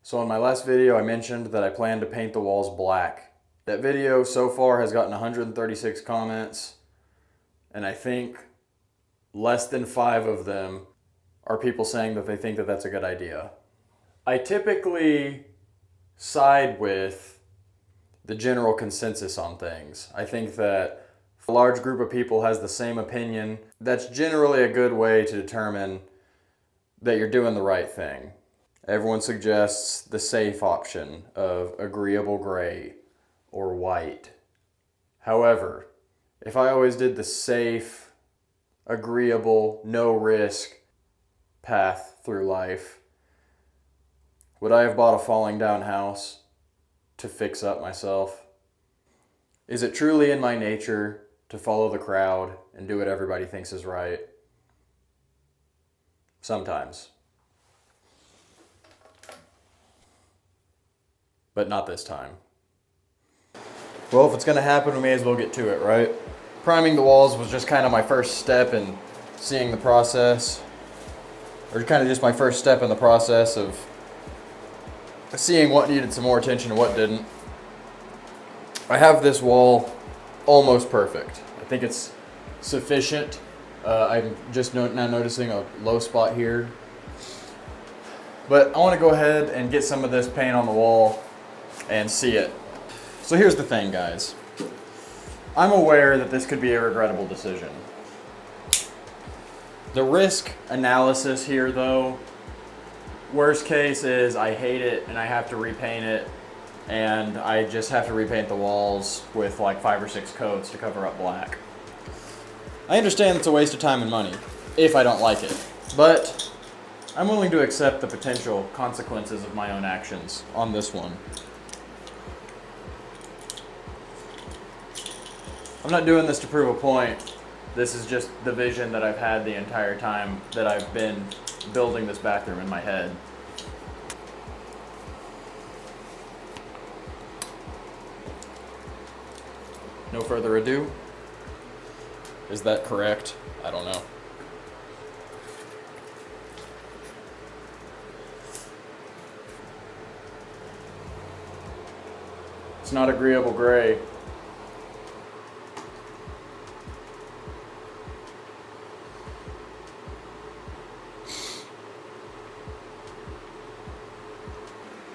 So in my last video, I mentioned that I plan to paint the walls black. That video so far has gotten 136 comments, and I think less than 5 of them are people saying that they think that that's a good idea. I typically side with the general consensus on things. I think that if a large group of people has the same opinion, that's generally a good way to determine that you're doing the right thing. Everyone suggests the safe option of agreeable gray or white. However, if I always did the safe, agreeable, no risk path through life, would I have bought a falling down house to fix up myself? Is it truly in my nature to follow the crowd and do what everybody thinks is right? Sometimes. But not this time. Well, if it's gonna happen, we may as well get to it, right? Priming the walls was just kind of my first step in seeing the process, or kind of just my first step in the process of seeing what needed some more attention and what didn't. I have this wall almost perfect. I think it's sufficient. I'm just now noticing a low spot here. But I want to go ahead and get some of this paint on the wall and see it. So here's the thing, guys. I'm aware that this could be a regrettable decision. The risk analysis here, though, worst case is I hate it and I have to repaint it, and I just have to repaint the walls with like 5 or 6 coats to cover up black. I understand it's a waste of time and money if I don't like it, but I'm willing to accept the potential consequences of my own actions on this one. I'm not doing this to prove a point. This is just the vision that I've had the entire time that I've been building this bathroom in my head. No further ado. Is that correct? I don't know. It's not agreeable gray.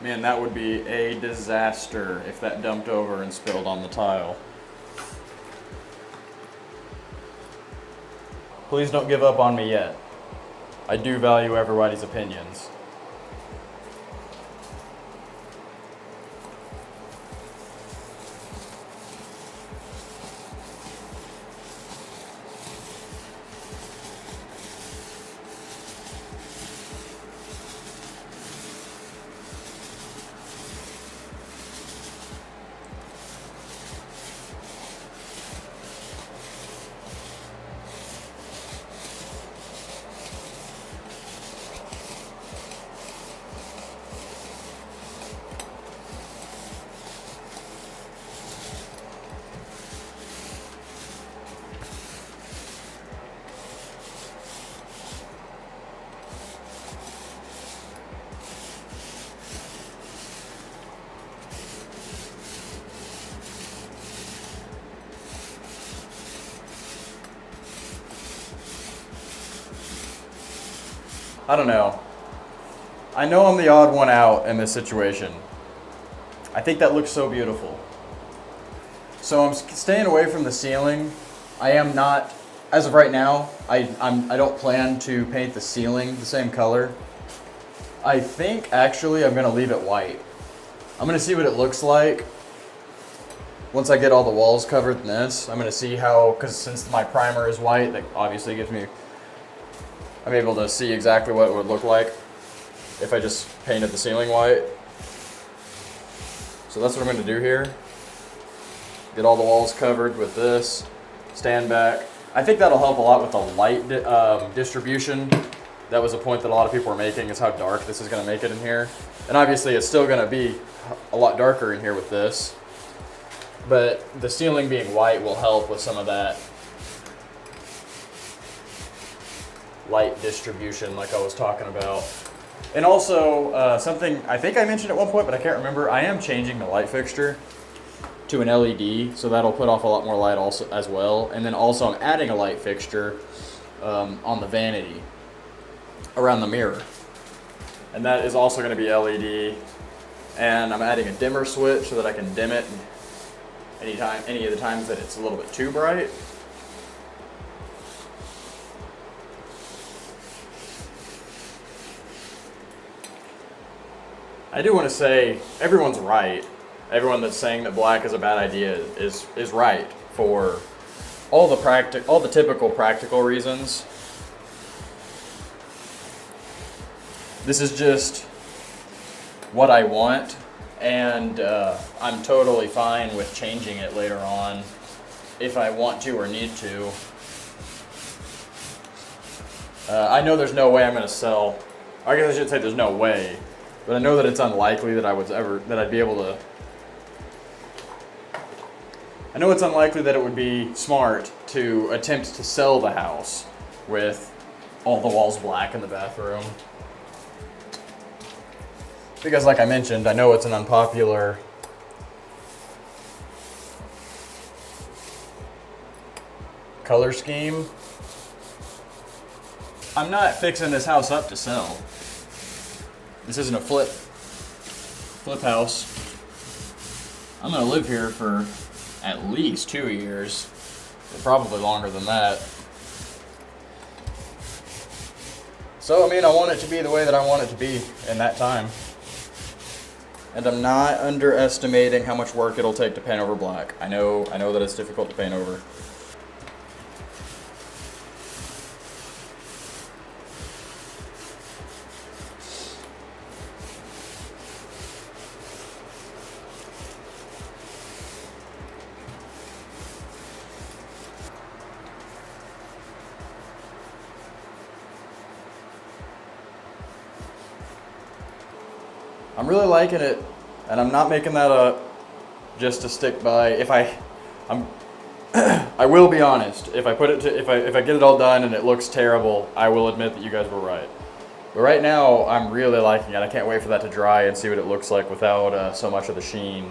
Man, that would be a disaster if that dumped over and spilled on the tile. Please don't give up on me yet. I do value everybody's opinions. I don't know. I know I'm the odd one out in this situation. I think that looks so beautiful. So I'm staying away from the ceiling. I am not, as of right now, I don't plan to paint the ceiling the same color. I think actually I'm gonna leave it white. I'm gonna see what it looks like once I get all the walls covered in this. I'm gonna see how, because since my primer is white, that obviously gives me, I'm able to see exactly what it would look like if I just painted the ceiling white. So that's what I'm going to do here. Get all the walls covered with this, stand back. I think that'll help a lot with the light distribution. That was a point that a lot of people were making, is how dark this is going to make it in here. And obviously it's still going to be a lot darker in here with this, but the ceiling being white will help with some of that light distribution like I was talking about. And also, something I think I mentioned at one point, but I can't remember, I am changing the light fixture to an LED, so that'll put off a lot more light also as well. And then also I'm adding a light fixture on the vanity around the mirror. And that is also going to be LED. And I'm adding a dimmer switch so that I can dim it any of the times that it's a little bit too bright. I do want to say everyone's right. Everyone that's saying that black is a bad idea is right for all the typical practical reasons. This is just what I want, and I'm totally fine with changing it later on if I want to or need to. I know there's no way I'm going to sell. I guess I should say there's no way, but I know that it's unlikely that I'd be able to. I know it's unlikely that it would be smart to attempt to sell the house with all the walls black in the bathroom. Because like I mentioned, I know it's an unpopular color scheme. I'm not fixing this house up to sell. This isn't a flip house. I'm gonna live here for at least 2 years, probably longer than that. So, I mean, I want it to be the way that I want it to be in that time. And I'm not underestimating how much work it'll take to paint over black. I know that it's difficult to paint over. I'm really liking it, and I'm not making that up just to stick by. I will be honest. If I get it all done and it looks terrible, I will admit that you guys were right. But right now, I'm really liking it. I can't wait for that to dry and see what it looks like without so much of the sheen.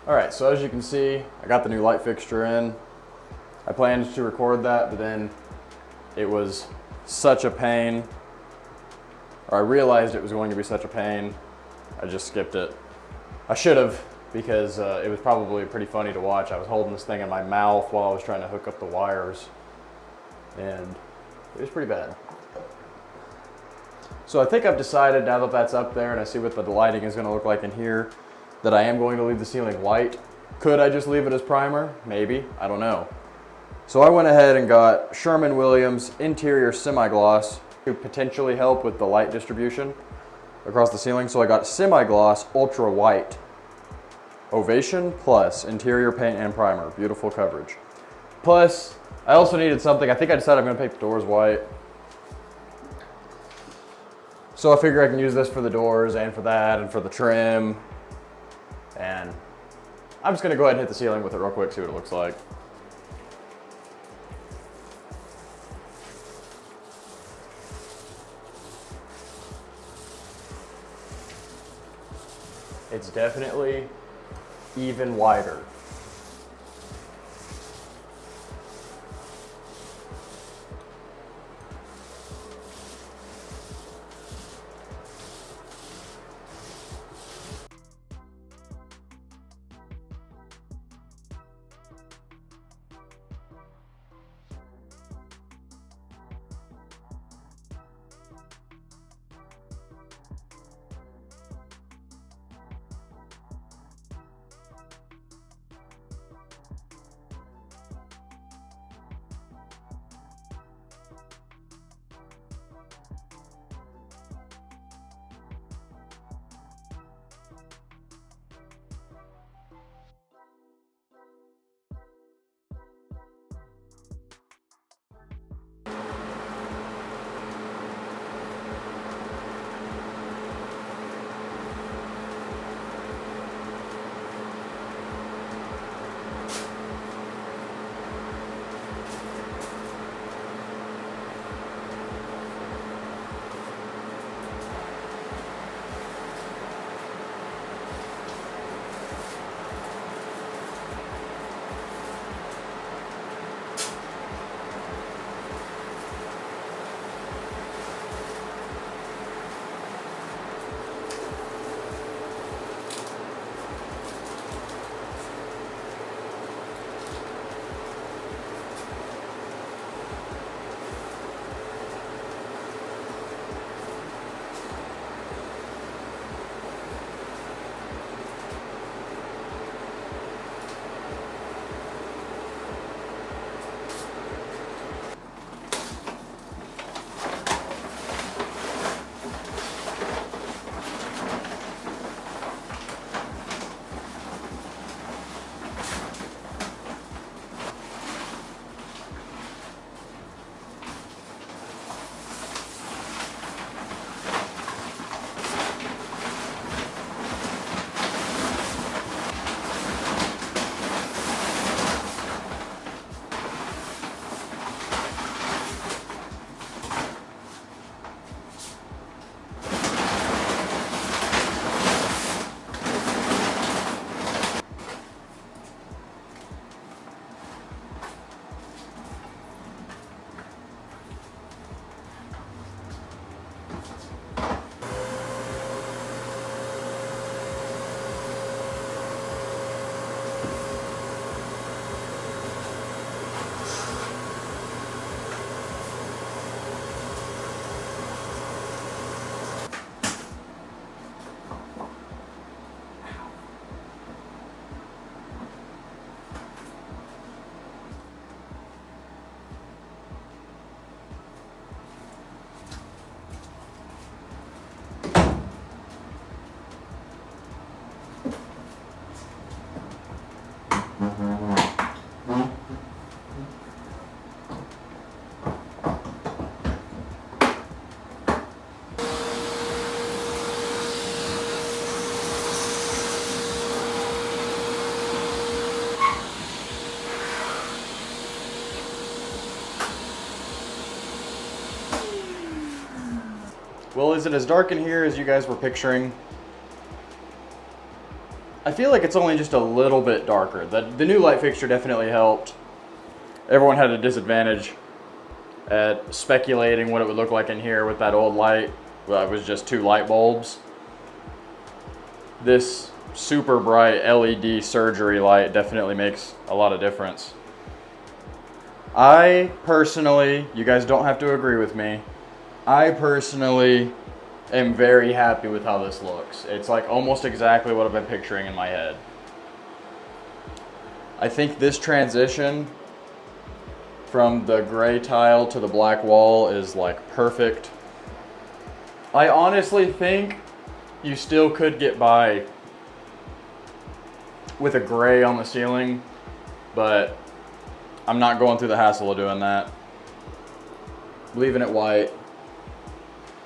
Alright, so as you can see, I got the new light fixture in. I planned to record that, but then it was such a pain, or I realized it was going to be such a pain, I just skipped it. I should have, because it was probably pretty funny to watch. I was holding this thing in my mouth while I was trying to hook up the wires, and it was pretty bad. So I think I've decided, now that that's up there and I see what the lighting is going to look like in here, that I am going to leave the ceiling white. Could I just leave it as primer? Maybe, I don't know. So I went ahead and got Sherwin-Williams interior semi-gloss to potentially help with the light distribution across the ceiling. So I got semi-gloss ultra white Ovation Plus interior paint and primer. Beautiful coverage. Plus, I also needed something. I think I decided I'm going to paint the doors white. So I figure I can use this for the doors and for that and for the trim. And I'm just going to go ahead and hit the ceiling with it real quick, see what it looks like. It's definitely even wider. Well, is it as dark in here as you guys were picturing? I feel like it's only just a little bit darker. The new light fixture definitely helped. Everyone had a disadvantage at speculating what it would look like in here with that old light. Well, it was just 2 light bulbs. This super bright LED surgery light definitely makes a lot of difference. I personally, you guys don't have to agree with me, I personally am very happy with how this looks. It's like almost exactly what I've been picturing in my head. I think this transition from the gray tile to the black wall is like perfect. I honestly think you still could get by with a gray on the ceiling, but I'm not going through the hassle of doing that. Leaving it white.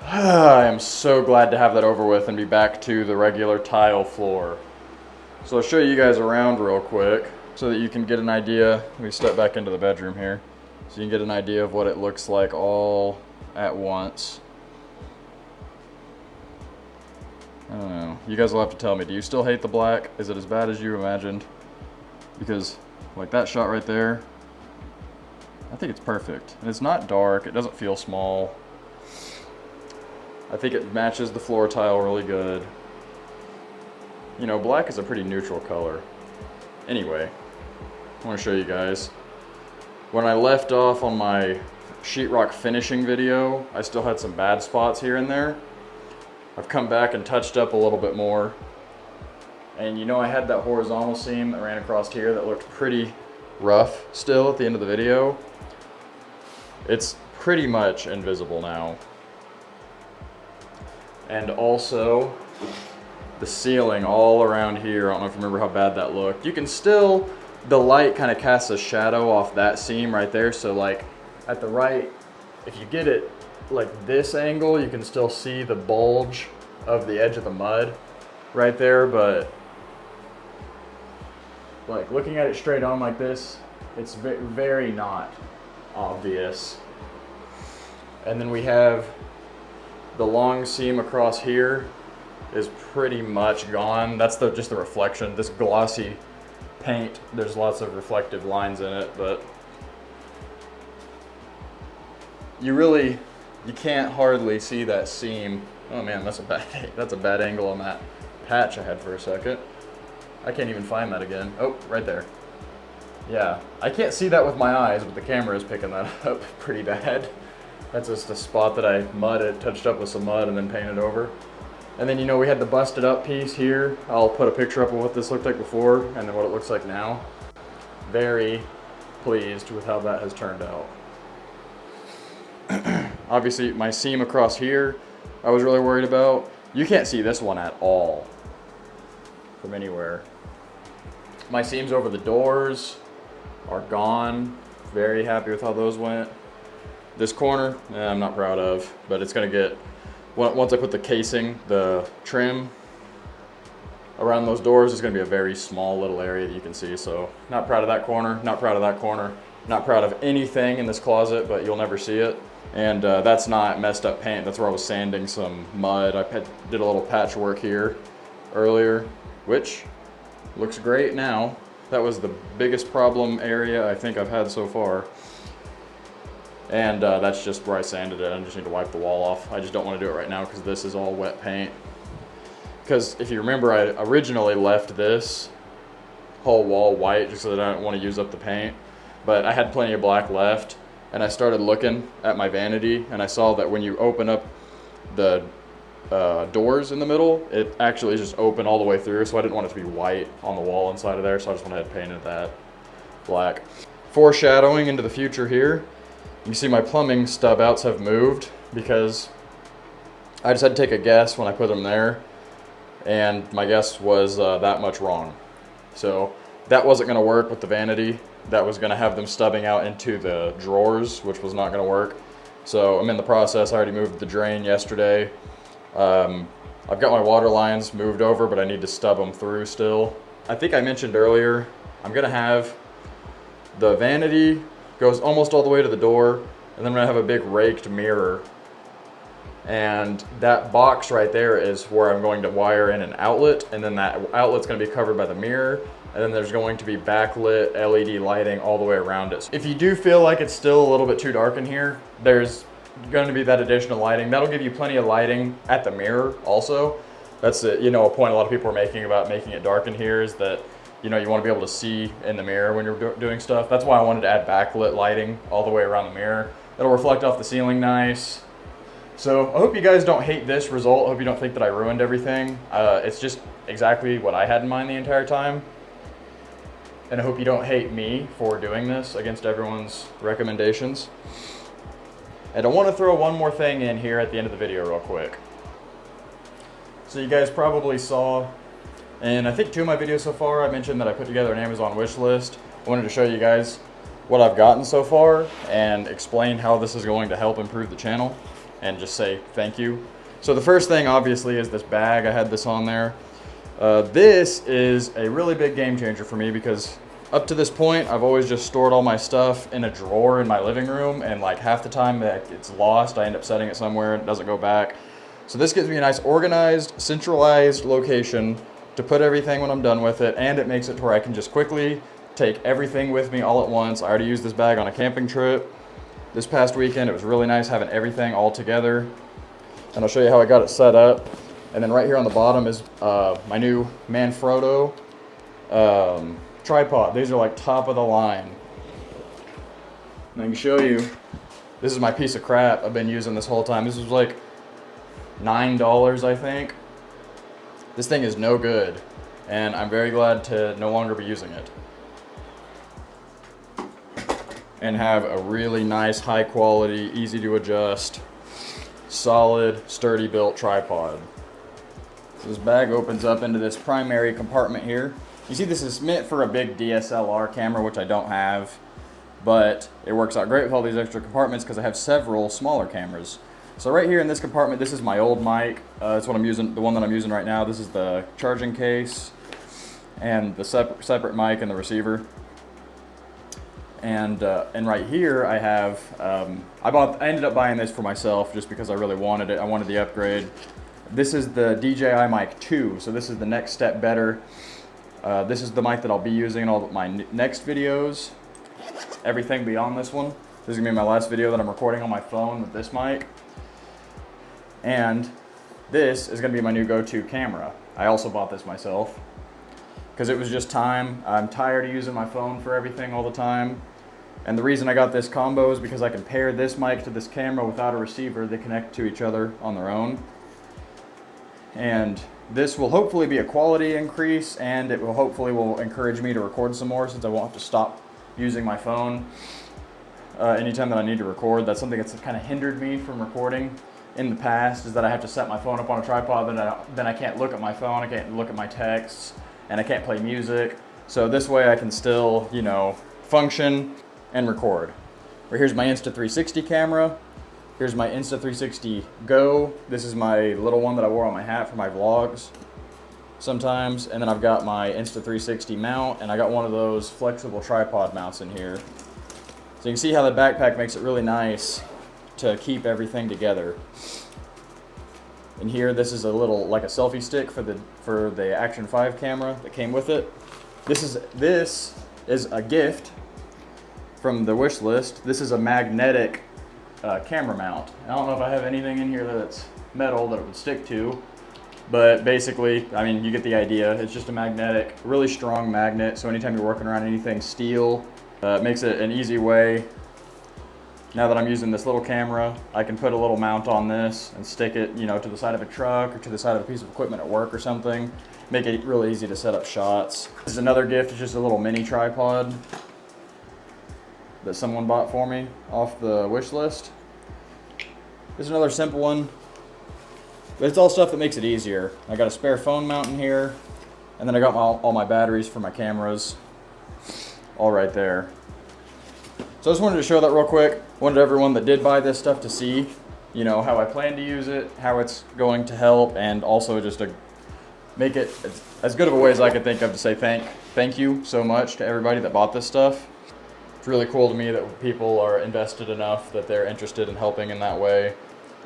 I am so glad to have that over with and be back to the regular tile floor. So I'll show you guys around real quick so that you can get an idea. Let me step back into the bedroom here so you can get an idea of what it looks like all at once. I don't know. You guys will have to tell me. Do you still hate the black? Is it as bad as you imagined? Because like that shot right there, I think it's perfect. And it's not dark. It doesn't feel small. I think it matches the floor tile really good. You know, black is a pretty neutral color. Anyway, I want to show you guys. When I left off on my sheetrock finishing video, I still had some bad spots here and there. I've come back and touched up a little bit more. And you know, I had that horizontal seam that ran across here that looked pretty rough still at the end of the video. It's pretty much invisible now. And also, the ceiling all around here, I don't know if you remember how bad that looked. You can still, the light kind of casts a shadow off that seam right there. So like at the right, if you get it like this angle, you can still see the bulge of the edge of the mud right there. But like looking at it straight on like this, it's very not obvious. And then we have the long seam across here is pretty much gone. That's just the reflection. This glossy paint, there's lots of reflective lines in it, but you can't hardly see that seam. Oh man, that's a bad angle on that patch I had for a second. I can't even find that again. Oh, right there. Yeah, I can't see that with my eyes, but the camera is picking that up pretty bad. That's just a spot that I touched up with some mud and then painted over. And then, you know, we had the busted up piece here. I'll put a picture up of what this looked like before and then what it looks like now. Very pleased with how that has turned out. Obviously, my seam across here, I was really worried about. You can't see this one at all from anywhere. My seams over the doors are gone. Very happy with how those went. This corner, I'm not proud of, but it's gonna get, once I put the casing, the trim around those doors, it's gonna be a very small little area that you can see. So not proud of that corner, not proud of that corner, not proud of anything in this closet, but you'll never see it. And that's not messed up paint. That's where I was sanding some mud. I did a little patchwork here earlier, which looks great now. That was the biggest problem area I think I've had so far. And that's just where I sanded it. I just need to wipe the wall off. I just don't want to do it right now because this is all wet paint. Because if you remember, I originally left this whole wall white just so that I don't want to use up the paint. But I had plenty of black left, and I started looking at my vanity, and I saw that when you open up the doors in the middle, it actually is just open all the way through, so I didn't want it to be white on the wall inside of there, so I just went ahead and painted that black. Foreshadowing into the future here, you can see my plumbing stub outs have moved because I just had to take a guess when I put them there, and my guess was that much wrong. So that wasn't going to work with the vanity. That was going to have them stubbing out into the drawers, which was not going to work. So I'm in the process. I already moved the drain yesterday. I've got my water lines moved over, but I need to stub them through still. I think I mentioned earlier, I'm going to have the vanity goes almost all the way to the door, and then I'm gonna have a big raked mirror And that box right there is where I'm going to wire in an outlet, and then that outlet's going to be covered by the mirror, and then there's going to be backlit LED lighting all the way around it. So if you do feel like it's still a little bit too dark in here, there's going to be that additional lighting. That'll give you plenty of lighting at the mirror also. That's a point a lot of people are making about making it dark in here, is that you want to be able to see in the mirror when you're doing stuff. That's why I wanted to add backlit lighting all the way around the mirror. It'll reflect off the ceiling nice. So I hope you guys don't hate this result. I hope you don't think that I ruined everything. It's just exactly what I had in mind the entire time. And I hope you don't hate me for doing this against everyone's recommendations. And I want to throw one more thing in here at the end of the video real quick. So you guys probably saw, and I think 2 of my videos so far, I mentioned that I put together an Amazon wish list. I wanted to show you guys what I've gotten so far and explain how this is going to help improve the channel and just say thank you. So the first thing obviously is this bag. I had this on there. This is a really big game changer for me because up to this point, I've always just stored all my stuff in a drawer in my living room, and like half the time that it's lost, I end up setting it somewhere and it doesn't go back. So this gives me a nice organized, centralized location to put everything when I'm done with it, and it makes it to where I can just quickly take everything with me all at once. I already used this bag on a camping trip this past weekend. It was really nice having everything all together, and I'll show you how I got it set up. And then right here on the bottom is my new Manfrotto tripod. These are like top of the line. And I can show you, this is my piece of crap I've been using this whole time. This was like $9, I think. This thing is no good, and I'm very glad to no longer be using it. And have a really nice, high quality, easy to adjust, solid, sturdy built tripod. So this bag opens up into this primary compartment here. You see, this is meant for a big DSLR camera, which I don't have, but it works out great with all these extra compartments because I have several smaller cameras. So right here in this compartment, this is my old mic. That's what I'm using, the one that I'm using right now. This is the charging case and the separate mic and the receiver. And right here I have, I ended up buying this for myself just because I really wanted it. I wanted the upgrade. This is the DJI Mic 2, so this is the next step better. This is the mic that I'll be using in all my next videos. Everything beyond this one. This is gonna be my last video that I'm recording on my phone with this mic. And this is gonna be my new go-to camera. I also bought this myself because it was just time. I'm tired of using my phone for everything all the time. And the reason I got this combo is because I can pair this mic to this camera without a receiver. They connect to each other on their own. And this will hopefully be a quality increase, and it will hopefully encourage me to record some more since I won't have to stop using my phone anytime that I need to record. That's something that's kind of hindered me from recording in the past, is that I have to set my phone up on a tripod, then I can't look at my phone, I can't look at my texts, and I can't play music. So this way I can still, function and record. Right here's my Insta360 camera. Here's my Insta360 Go. This is my little one that I wore on my hat for my vlogs sometimes. And then I've got my Insta360 mount, and I got one of those flexible tripod mounts in here. So you can see how the backpack makes it really nice to keep everything together. And here, this is a little, like a selfie stick for the Action 5 camera that came with it. This is a gift from the wish list. This is a magnetic camera mount. I don't know if I have anything in here that's metal that it would stick to, but basically, I mean, you get the idea. It's just a magnetic, really strong magnet, so anytime you're working around anything steel, it makes it an easy way. Now that I'm using this little camera, I can put a little mount on this and stick it, to the side of a truck or to the side of a piece of equipment at work or something. Make it really easy to set up shots. This is another gift. It's just a little mini tripod that someone bought for me off the wish list. This is another simple one, but it's all stuff that makes it easier. I got a spare phone mount in here, and then I got all my batteries for my cameras all right there. So I just wanted to show that real quick. Wanted everyone that did buy this stuff to see, how I plan to use it, how it's going to help, and also just to make it as good of a way as I could think of to say thank you so much to everybody that bought this stuff. It's really cool to me that people are invested enough that they're interested in helping in that way.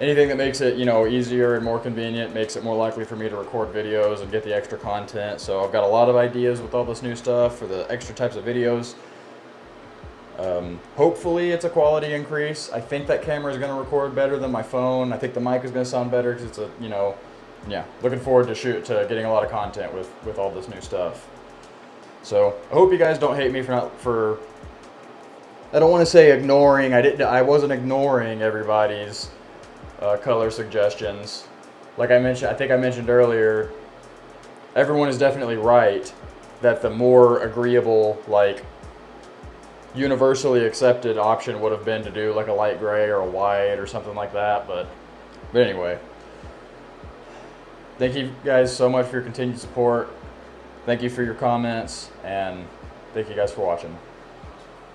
anything that makes it, you know, easier and more convenient, makes it more likely for me to record videos and get the extra content. So I've got a lot of ideas with all this new stuff for the extra types of videos. Hopefully it's a quality increase. I think that camera is going to record better than my phone. I think the mic is going to sound better because it's a, you know, yeah, looking forward to getting a lot of content with all this new stuff. So I hope you guys don't hate me for I don't want to say ignoring. I wasn't ignoring everybody's color suggestions. Like I mentioned, I think I mentioned earlier, everyone is definitely right that the more agreeable, like universally accepted option would have been to do like a light gray or a white or something like that. But anyway, thank you guys so much for your continued support. Thank you for your comments, and thank you guys for watching.